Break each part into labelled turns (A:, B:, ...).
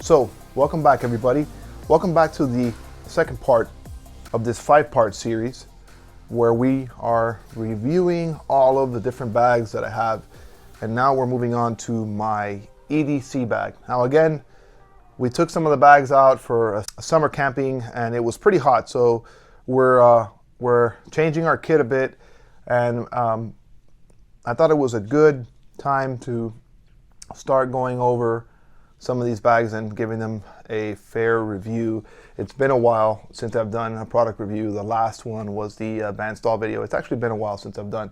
A: So, welcome back everybody. Welcome back to the second part of this 5-part series where we are reviewing all of the different bags that I have. And now we're moving on to my EDC bag. Now again, we took some of the bags out for a summer camping and it was pretty hot. So we're changing our kit a bit, and I thought it was a good time to start going over some of these bags and giving them a fair review. It's been a while since I've done a product review. The last one was the band stall video. It's actually been a while since I've done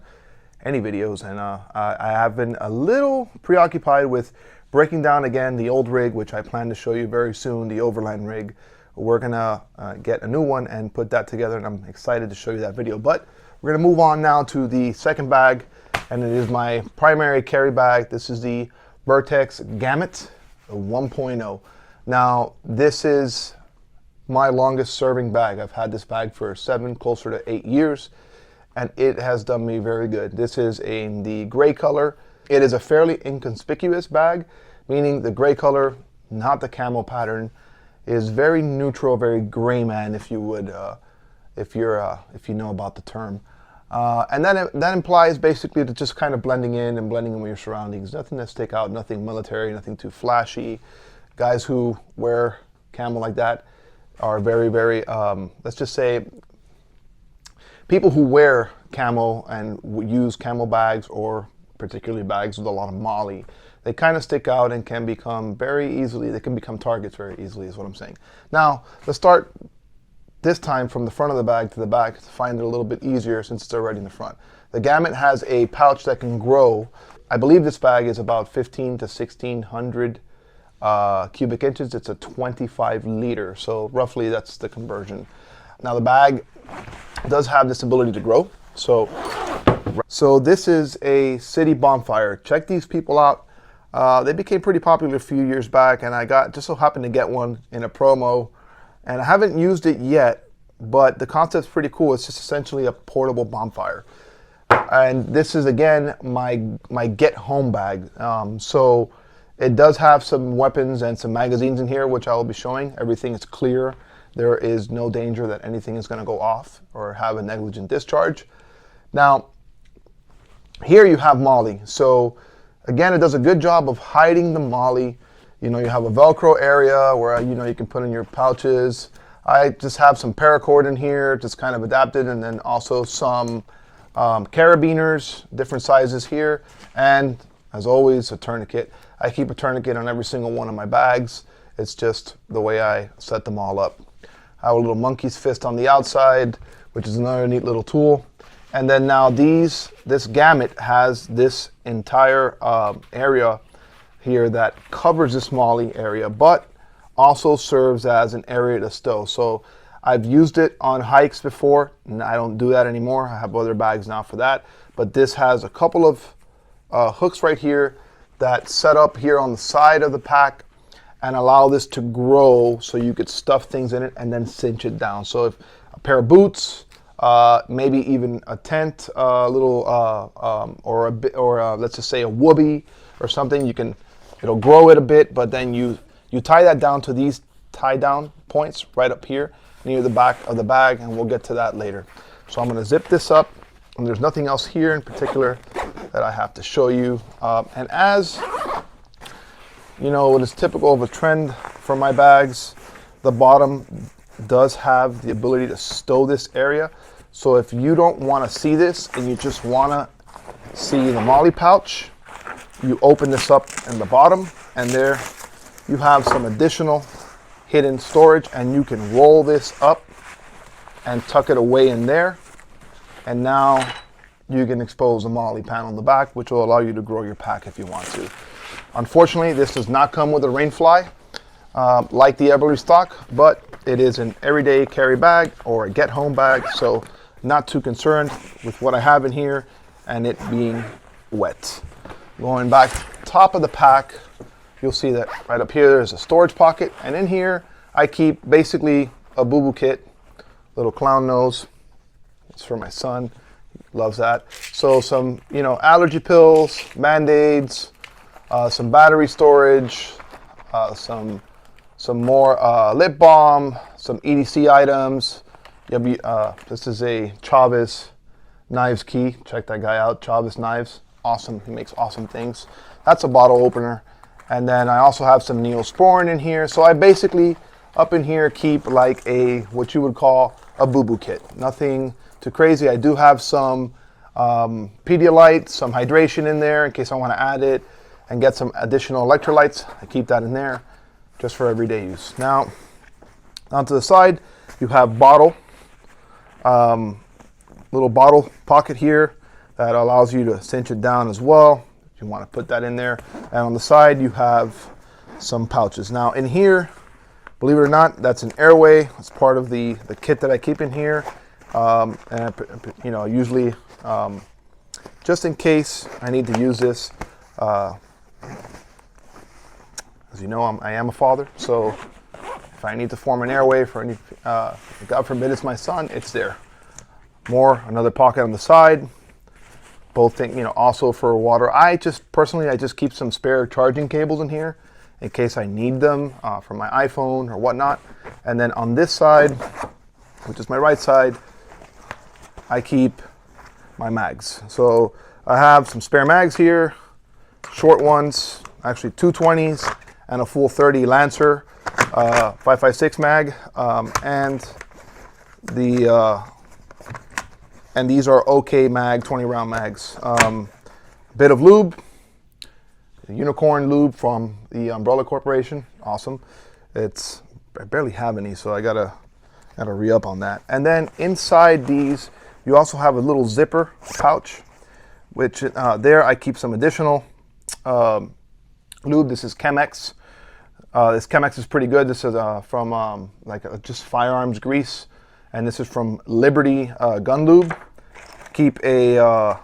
A: any videos, and I have been a little preoccupied with breaking down again the old rig, which I plan to show you very soon, the overland rig. We're gonna get a new one and put that together, and I'm excited to show you that video. But we're gonna move on now to the second bag, and it is my primary carry bag. This is the Vertex Gamut 1.0. Now, this is my longest serving bag. I've had this bag for 7, closer to 8 years, and it has done me very good. This is in the gray color. It is a fairly inconspicuous bag, meaning the gray color, not the camo pattern, is very neutral, very gray man, if you would, if you know about the term. And that implies basically to just kind of blending in with your surroundings. Nothing to stick out, nothing military, nothing too flashy. Guys who wear camo like that are very, very, let's just say, people who wear camo and use camo bags, or particularly bags with a lot of moly, they kind of stick out and can become very easily, they can become targets very easily, is what I'm saying. Now, let's start this time from the front of the bag to the back to find it a little bit easier since it's already in the front. The Gamut has a pouch that can grow. I believe this bag is about 15 to 1600 cubic inches. It's a 25 liter, so roughly that's the conversion. Now the bag does have this ability to grow. So this is a city bonfire. Check these people out. They became pretty popular a few years back, and I just so happened to get one in a promo. And I haven't used it yet, but the concept's pretty cool. It's just essentially a portable bonfire. And this is, again, my get home bag. So it does have some weapons and some magazines in here, which I will be showing. Everything is clear. There is no danger that anything is going to go off or have a negligent discharge. Now, here you have moly. So again, it does a good job of hiding the moly. You know, you have a Velcro area where, you know, you can put in your pouches. I just have some paracord in here, just kind of adapted, and then also some carabiners, different sizes here, and as always, a tourniquet. I keep a tourniquet on every single one of my bags. It's just the way I set them all up. I have a little monkey's fist on the outside, which is another neat little tool. And then now this Gamut has this entire area here that covers this moly area, but also serves as an area to stow. So I've used it on hikes before, and I don't do that anymore. I have other bags now for that. But this has a couple of hooks right here that set up here on the side of the pack and allow this to grow so you could stuff things in it and then cinch it down. So if a pair of boots, maybe even a tent, let's just say a whoopee or something, it'll grow it a bit, but then you tie that down to these tie down points right up here near the back of the bag, and we'll get to that later. So I'm going to zip this up, and there's nothing else here in particular that I have to show you. And as you know, what is typical of a trend for my bags, the bottom does have the ability to stow this area. So if you don't want to see this and you just want to see the moly pouch, you open this up in the bottom, and there you have some additional hidden storage, and you can roll this up and tuck it away in there, and now you can expose the moly panel in the back, which will allow you to grow your pack if you want to. Unfortunately, this does not come with a rainfly like the Everly stock, but it is an everyday carry bag or a get home bag, so not too concerned with what I have in here and it being wet. Going back top of the pack, you'll see that right up here there's a storage pocket, and in here I keep basically a boo-boo kit, little clown nose. It's for my son, he loves that. So some, you know, allergy pills, Band-Aids, some battery storage, some some more lip balm, some EDC items. This is a Chavez knives key. Check that guy out, Chavez knives. Awesome, he makes awesome things. That's a bottle opener. And then I also have some Neosporin in here. So I basically, up in here, keep like what you would call a boo-boo kit. Nothing too crazy. I do have some Pedialyte, some hydration in there in case I want to add it and get some additional electrolytes. I keep that in there just for everyday use. Now, onto the side, you have bottle, little bottle pocket here that allows you to cinch it down as well. If you want to put that in there. And on the side, you have some pouches. Now in here, believe it or not, that's an airway. It's part of the kit that I keep in here. And you know, usually just in case I need to use this. As you know, I am a father, so if I need to form an airway for any, God forbid it's my son, it's there. Another pocket on the side. Both things, you know, also for water. I just keep some spare charging cables in here in case I need them for my iPhone or whatnot. And then on this side, which is my right side, I keep my mags. So I have some spare mags here, short ones, actually 220s and a full 30 Lancer 5.56 mag, and these are OK mag 20 round mags. Bit of lube, unicorn lube from the Umbrella Corporation. Awesome. I barely have any, so I gotta re-up on that. And then inside these, you also have a little zipper pouch, which there I keep some additional lube. This is Chemex. This Chemex is pretty good. This is from just firearms grease, and this is from Liberty Gun Lube. Keep a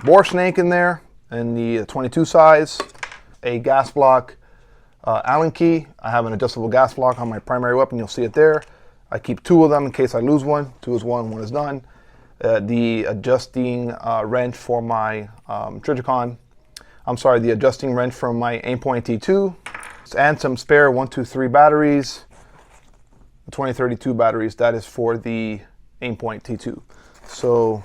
A: bore snake in there in the 22 size, a gas block Allen key. I have an adjustable gas block on my primary weapon. You'll see it there. I keep two of them in case I lose one. Two is one is none. The adjusting wrench for my Trijicon. I'm sorry, the adjusting wrench from my Aimpoint T2, and some spare 123 batteries, 2032 batteries. That is for the Aimpoint T2. So,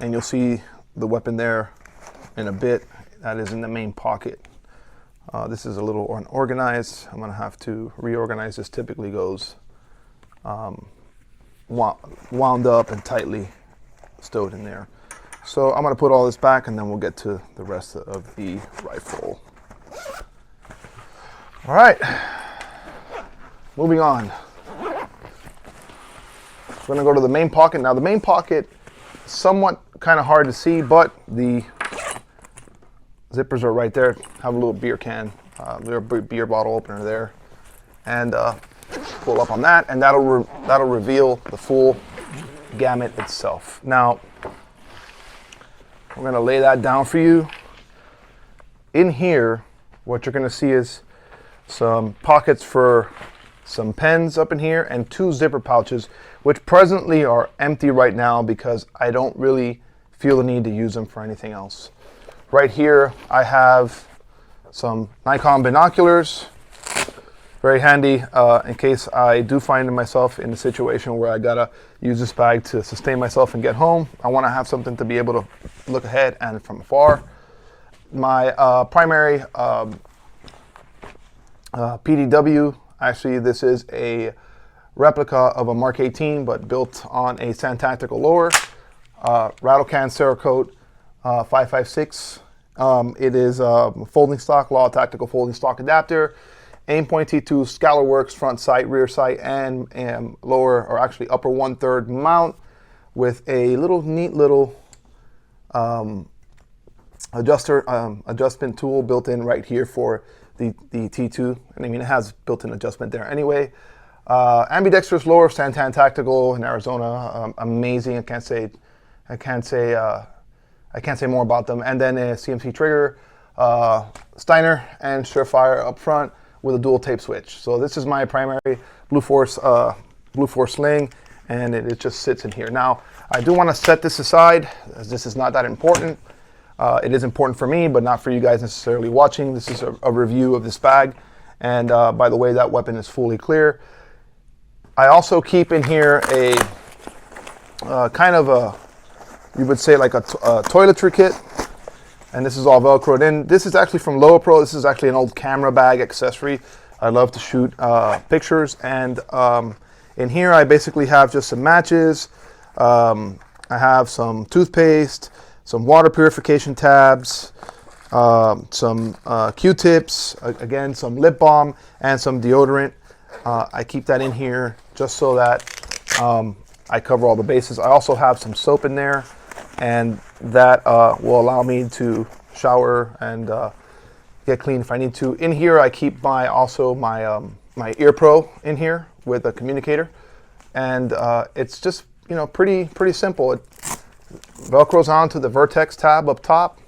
A: and you'll see the weapon there in a bit. That is in the main pocket. This is a little unorganized. I'm gonna have to reorganize this. Typically goes wound up and tightly stowed in there. So I'm gonna put all this back and then we'll get to the rest of the rifle. All right, moving on. We're gonna go to the main pocket. Now the main pocket, somewhat kind of hard to see, but the zippers are right there. Have a little beer can, little beer bottle opener there, and pull up on that, and that'll reveal the full gamut itself. Now we're gonna lay that down for you. In here, what you're gonna see is some pockets for some pens up in here and two zipper pouches, which presently are empty right now because I don't really feel the need to use them for anything else. Right here, I have some Nikon binoculars, very handy in case I do find myself in a situation where I gotta use this bag to sustain myself and get home. I wanna have something to be able to look ahead and from afar. My primary PDW, actually this is a replica of a Mark 18, but built on a Sand Tactical lower, rattle can Cerakote 5.56. It is a folding stock, Law Tactical folding stock adapter, Aimpoint T2 Scalarworks front sight, rear sight, and lower, or actually upper 1/3 mount with a neat little adjustment tool built in right here for the T2. And I mean, it has built-in adjustment there anyway. Ambidextrous lower, Santan Tactical in Arizona, amazing. I can't say more about them. And then a CMC trigger, Steiner, and Surefire up front with a dual tape switch. So this is my primary Blue Force sling, and it just sits in here. Now, I do want to set this aside, as this is not that important. It is important for me, but not for you guys necessarily watching. This is a review of this bag, And by the way, that weapon is fully clear. I also keep in here a kind of a, you would say like a toiletry kit. And this is all Velcroed in. This is actually from Lower Pro. This is actually an old camera bag accessory. I love to shoot pictures. And in here I basically have just some matches. I have some toothpaste, some water purification tabs, some Q-tips, again, some lip balm, and some deodorant. I keep that in here just so that I cover all the bases. I also have some soap in there, and that will allow me to shower and get clean if I need to. In here I keep my my Ear Pro in here with a communicator, and it's just, you know, pretty simple. It Velcros onto the Vertex tab up top,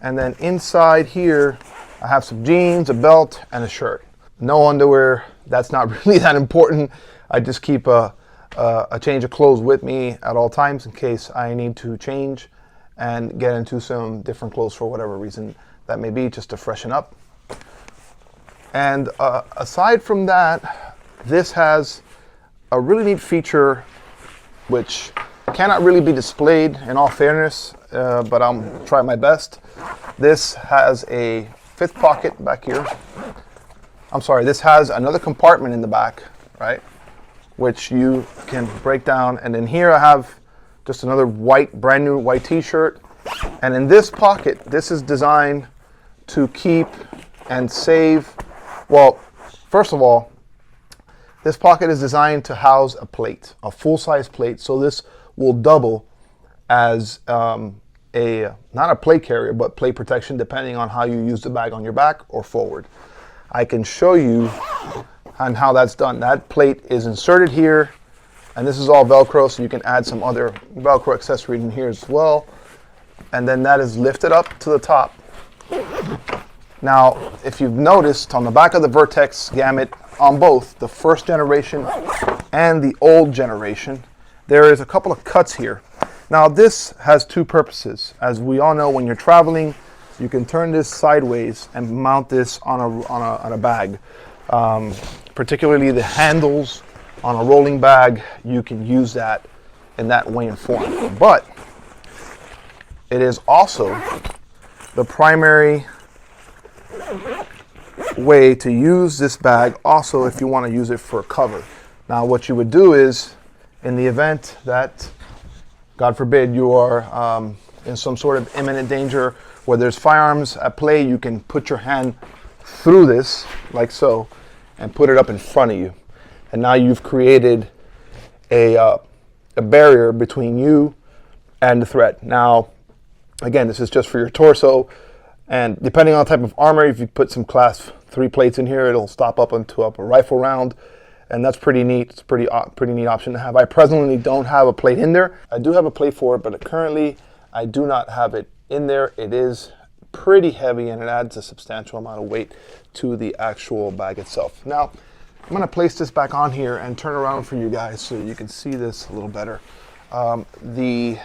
A: and then inside here I have some jeans, a belt, and a shirt. No underwear. That's not really that important. I just keep a change of clothes with me at all times in case I need to change and get into some different clothes for whatever reason that may be, just to freshen up. And aside from that, this has a really neat feature which cannot really be displayed in all fairness, but I'll try my best. This has a 5th pocket back here. I'm sorry, this has another compartment in the back, right, which you can break down. And in here I have just another brand new white t-shirt. And in this pocket, this is designed to keep and save, well, first of all, this pocket is designed to house a plate, a full-size plate. So this will double as not a plate carrier, but plate protection, depending on how you use the bag, on your back or forward. I can show you on how that's done. That plate is inserted here, and this is all Velcro, so you can add some other Velcro accessories in here as well. And then that is lifted up to the top. Now, if you've noticed on the back of the Vertex Gamut, on both the 1st generation and the old generation, there is a couple of cuts here. Now, this has 2 purposes. As we all know, when you're traveling, you can turn this sideways and mount this on a bag. Particularly the handles on a rolling bag, you can use that in that way and form. But it is also the primary way to use this bag, also if you want to use it for cover. Now, what you would do is, in the event that, God forbid, you are in some sort of imminent danger where there's firearms at play, you can put your hand through this like so and put it up in front of you, and now you've created a barrier between you and the threat. Now, again, this is just for your torso, and depending on the type of armor, if you put some class 3 plates in here, it'll stop up into a rifle round, and that's pretty neat. It's a pretty neat option to have. I presently don't have a plate in there. I do have a plate for it, but currently I do not have it in there. It is pretty heavy, and it adds a substantial amount of weight to the actual bag itself. Now, I'm going to place this back on here and turn around for you guys so you can see this a little better. The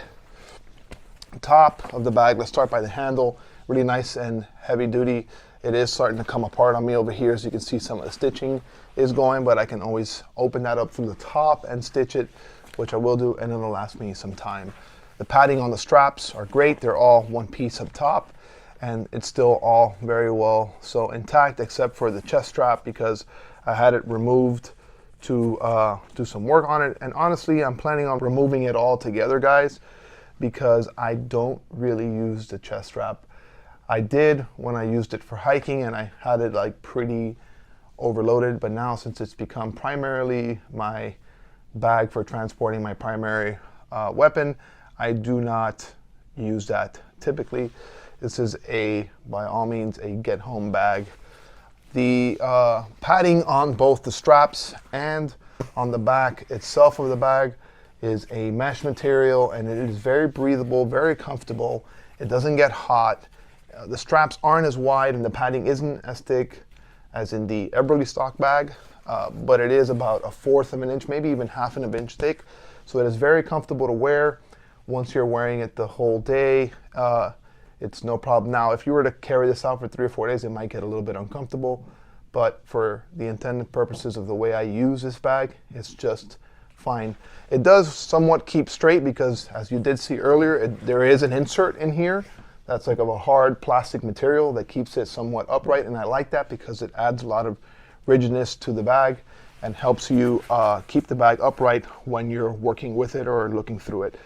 A: top of the bag, let's start by the handle, really nice and heavy duty. It is starting to come apart on me over here, as you can see some of the stitching is going, but I can always open that up from the top and stitch it, which I will do, and it'll last me some time. The padding on the straps are great. They're all one piece up top, and it's still all very well so intact, except for the chest strap, because I had it removed to do some work on it. And honestly, I'm planning on removing it all together, guys, because I don't really use the chest strap. I did when I used it for hiking, and I had it like pretty overloaded, but now since it's become primarily my bag for transporting my primary weapon, I do not use that typically. This is by all means, a get home bag. The padding on both the straps and on the back itself of the bag is a mesh material, and it is very breathable, very comfortable. It doesn't get hot. The straps aren't as wide, and the padding isn't as thick as in the Eberly stock bag, but it is about 1/4 of an inch, maybe even 1/2 of an inch thick. So it is very comfortable to wear. Once you're wearing it the whole day, it's no problem. Now, if you were to carry this out for 3 or 4 days, it might get a little bit uncomfortable, but for the intended purposes of the way I use this bag, it's just fine. It does somewhat keep straight because, as you did see earlier, there is an insert in here that's like of a hard plastic material that keeps it somewhat upright, and I like that because it adds a lot of rigidness to the bag and helps you keep the bag upright when you're working with it or looking through it.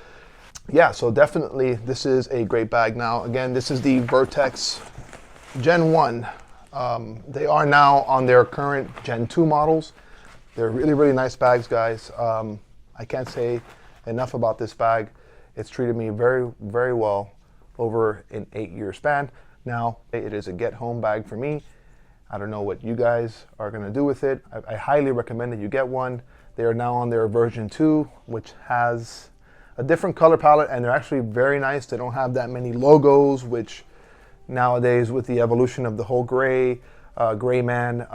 A: Yeah, so definitely this is a great bag. Now again, this is the Vertex Gen 1. They are now on their current Gen 2 models. They're really, really nice bags, guys. I can't say enough about this bag. It's treated me very, very well over an 8-year span. Now, it is a get home bag for me. I don't know what you guys are gonna do with it. I highly recommend that you get one. They are now on their version 2, which has a different color palette, and they're actually very nice. They don't have that many logos, which nowadays with the evolution of the whole gray man,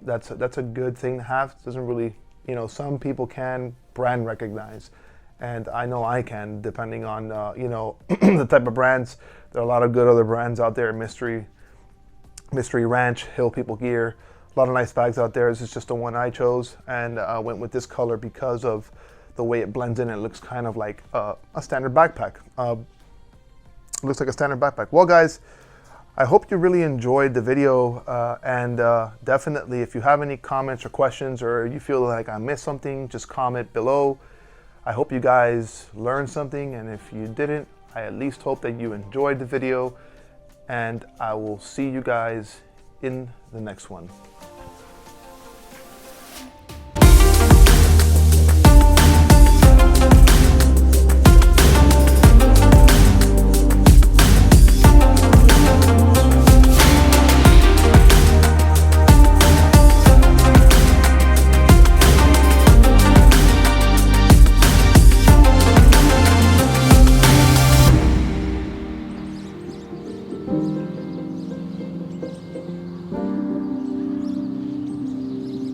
A: that's a good thing to have. It doesn't really, you know, some people can brand recognize, and I know I can, depending on you know, the type of brands. There are a lot of good other brands out there, Mystery Ranch, Hill People Gear, a lot of nice bags out there. This is just the one I chose, and I went with this color because of the way it blends in. It looks kind of like a standard backpack. It looks like a standard backpack. Well, guys, I hope you really enjoyed the video, and definitely if you have any comments or questions, or you feel like I missed something, just comment below. I hope you guys learned something, and if you didn't, I at least hope that you enjoyed the video, and I will see you guys in the next one.